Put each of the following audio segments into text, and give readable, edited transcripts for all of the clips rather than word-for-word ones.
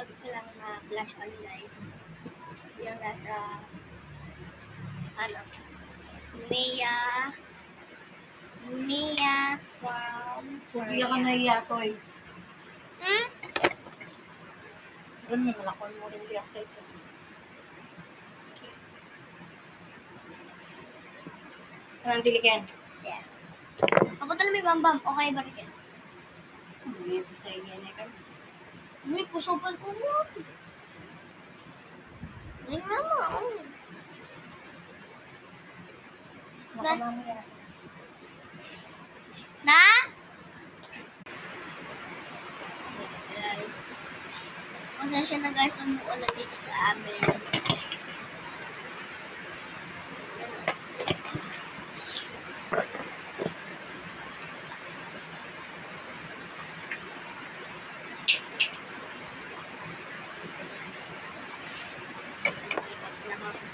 ginagamit ko lang na blush on guys. Yung nasa, Mia from Hindi ka nahiya, Toy. Doon mo, malakon mo rin liya sa ito. Anong diligan? Yes. Papunta lang may bambam. Okay ba rin? Hindi ko sa iya na ka. May pusopan ko mo. Ay, mama. Makamamaya. Na? Guys. Pasensya na guys, umuulan dito sa amin.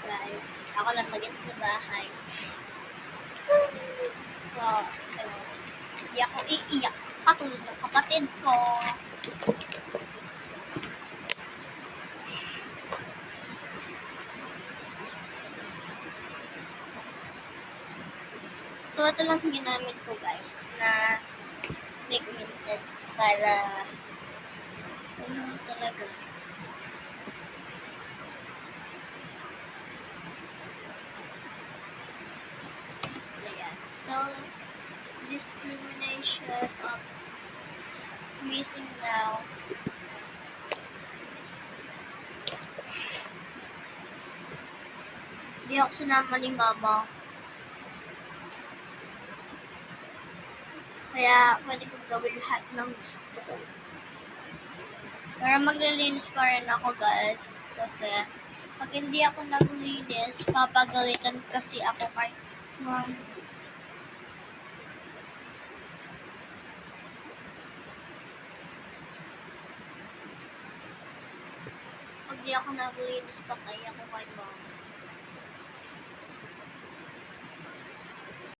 Guys, ako lang mag-isa sa bahay. So, hindi ako iiyak katulad ng kapatid ko. So, ito lang ginamit ko guys na pigmented para talaga. Ayan. So, discrimination of missing now. Hindi ako sinama ni mama. Kaya, pwede kong gawin lahat ng gusto ko. Pero maglilinis pa rin ako guys. Kasi, pag hindi ako naglinis, papagalitan kasi ako kay mom. Pag di ako naglinis, patay ako kay mom.